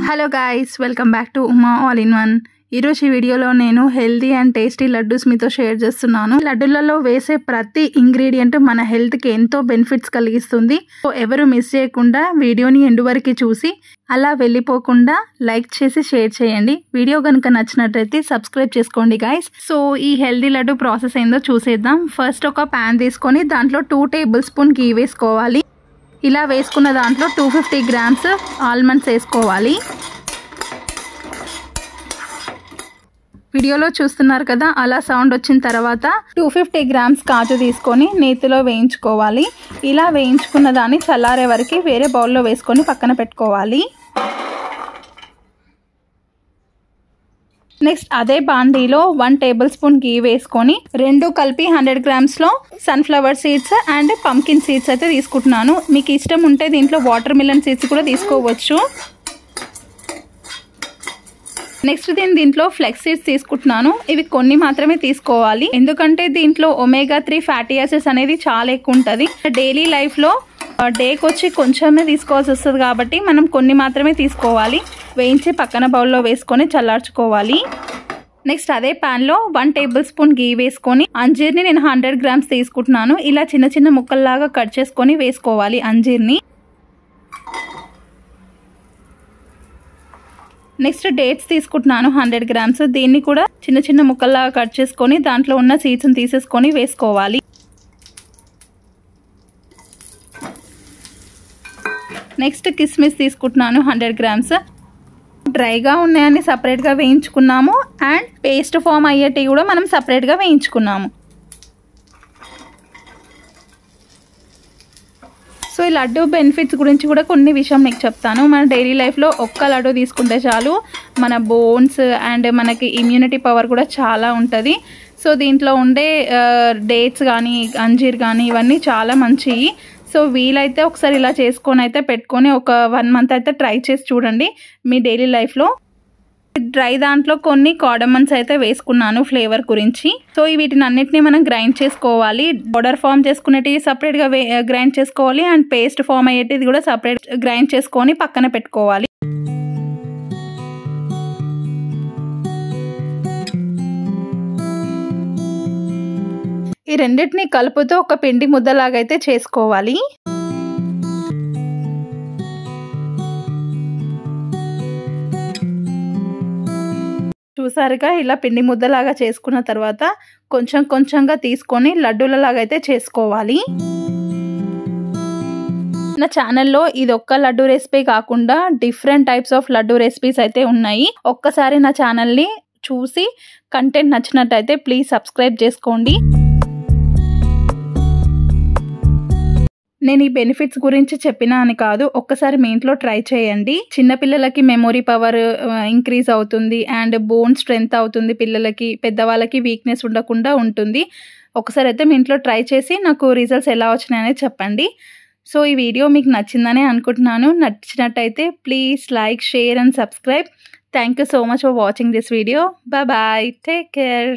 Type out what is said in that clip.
Hello guys, welcome back to Uma all in one. ఈరోజు ఈ వీడియోలో నేను హెల్తీ అండ్ టేస్టీ లడ్డూస్ మీతో షేర్ చేస్తున్నాను. లడ్డూలలో వేసే ప్రతి ఇంగ్రీడియంట్ మన హెల్త్కి ఎంతో బెనిఫిట్స్ కలిగిస్తుంది. సో ఎవరు మిస్ చేయకుండా వీడియోని ఎండ్ వరకు చూసి అలా వెళ్ళిపోకుండా లైక్ చేసి షేర్ చేయండి. వీడియో కనుక నచ్చినట్లయితే సబ్స్క్రైబ్ చేసుకోండి గైస్. సో ఈ హెల్తీ లడ్డు ప్రాసెస్ ఏందో చూసేద్దాం. ఫస్ట్ ఒక ప్యాన్ తీసుకొని దాంట్లో 2 టేబుల్ స్పూన్ గీ వేసుకోవాలి. ఇలా వేసుకున్న దాంట్లో 250 గ్రామ్స్ ఆల్మండ్స్ వేసుకోవాలి. వీడియోలో చూస్తున్నారు కదా, అలా సౌండ్ వచ్చిన తర్వాత 250 గ్రామ్స్ కాజు తీసుకొని నేతిలో వేయించుకోవాలి. ఇలా వేయించుకున్న దాన్ని చల్లారే వరకు వేరే బౌల్లో వేసుకొని పక్కన పెట్టుకోవాలి. నెక్స్ట్ అదే బాండీలో 1 టేబుల్ స్పూన్ గీ వేసుకొని రెండు కలిపి 100 గ్రామ్స్లో sunflower seeds and pumpkin seeds అయితే తీసుకుంటున్నాను. మీకు ఇష్టం ఉంటే దీంట్లో వాటర్ మిలన్ సీడ్స్ కూడా తీసుకోవచ్చు. నెక్స్ట్ దీంట్లో ఫ్లెక్స్ సీడ్స్ తీసుకుంటున్నాను. ఇవి కొన్ని మాత్రమే తీసుకోవాలి, ఎందుకంటే దీంట్లో ఒమేగా 3 ఫ్యాటీ యాసిడ్స్ అనేది చాలా ఎక్కువ ఉంటుంది. డైలీ లైఫ్లో డేకి వచ్చి కొంచెమే తీసుకోవాల్సి వస్తుంది కాబట్టి మనం కొన్ని మాత్రమే తీసుకోవాలి. వేయించి పక్కన బౌల్లో వేసుకొని చల్లార్చుకోవాలి. నెక్స్ట్ అదే ప్యాన్లో 1 టేబుల్ స్పూన్ గీ వేసుకొని అంజీర్ని నేను 100 గ్రామ్స్ తీసుకుంటున్నాను. ఇలా చిన్న చిన్న ముక్కల్లాగా కట్ చేసుకొని వేసుకోవాలి అంజీర్ని. నెక్స్ట్ డేట్స్ తీసుకుంటున్నాను 100 గ్రామ్స్. దీన్ని కూడా చిన్న చిన్న ముక్కల్లాగా కట్ చేసుకొని దాంట్లో ఉన్న సీడ్స్ని తీసేసుకొని వేసుకోవాలి. నెక్స్ట్ కిస్మిస్ తీసుకుంటున్నాను 100 గ్రామ్స్. డ్రైగా ఉన్నాయని సపరేట్గా వేయించుకున్నాము అండ్ పేస్ట్ ఫామ్ అయ్యేటి కూడా మనం సపరేట్గా వేయించుకున్నాము. సో ఈ లడ్డు బెనిఫిట్స్ గురించి కూడా కొన్ని విషయం మీకు చెప్తాను. మన డైలీ లైఫ్లో ఒక్క లడ్డు తీసుకుంటే చాలు, మన బోన్స్ అండ్ మనకి ఇమ్యూనిటీ పవర్ కూడా చాలా ఉంటుంది. సో దీంట్లో ఉండే డేట్స్ కానీ అంజీర్ కానీ ఇవన్నీ చాలా మంచివి. సో వీలైతే ఒకసారి ఇలా చేసుకొని అయితే పెట్టుకొని ఒక 1 మంత్ అయితే ట్రై చేసి చూడండి మీ డైలీ లైఫ్లో. డ్రై దాంట్లో కొన్ని కార్డమన్స్ అయితే వేసుకున్నాను ఫ్లేవర్ గురించి. సో వీటిని అన్నిటిని మనం గ్రైండ్ చేసుకోవాలి. పౌడర్ ఫామ్ చేసుకునేటివి సపరేట్గా గ్రైండ్ చేసుకోవాలి అండ్ పేస్ట్ ఫామ్ అయ్యేటిది కూడా సపరేట్ గ్రైండ్ చేసుకొని పక్కన పెట్టుకోవాలి. ఈ రెండింటిని కలుపుతూ ఒక పిండి ముద్దలాగైతే చేసుకోవాలి. చూసారుగా, ఇలా పిండి ముద్దలాగా చేసుకున్న తర్వాత కొంచెం కొంచెంగా తీసుకొని లడ్డూలలాగా అయితే చేసుకోవాలి. నా ఛానల్లో ఇది ఒక్క లడ్డు రెసిపీ కాకుండా different types of laddu recipes అయితే ఉన్నాయి. ఒక్కసారి నా ఛానల్ని చూసి కంటెంట్ నచ్చినట్టయితే ప్లీజ్ సబ్స్క్రైబ్ చేసుకోండి. నేను ఈ బెనిఫిట్స్ గురించి చెప్పినా అని కాదు, ఒక్కసారి మీ ఇంట్లో ట్రై చేయండి. చిన్నపిల్లలకి మెమొరీ పవర్ ఇంక్రీజ్ అవుతుంది అండ్ బోన్ స్ట్రెంగ్త్ అవుతుంది పిల్లలకి. పెద్దవాళ్ళకి వీక్నెస్ ఉండకుండా ఉంటుంది. ఒకసారి అయితే మీ ఇంట్లో ట్రై చేసి నాకు రిజల్ట్స్ ఎలా వచ్చినాయని చెప్పండి. సో ఈ వీడియో మీకు నచ్చిందని అనుకుంటున్నాను. నచ్చినట్టయితే please like, share and subscribe. Thank you so much for watching this video. Bye bye, take care.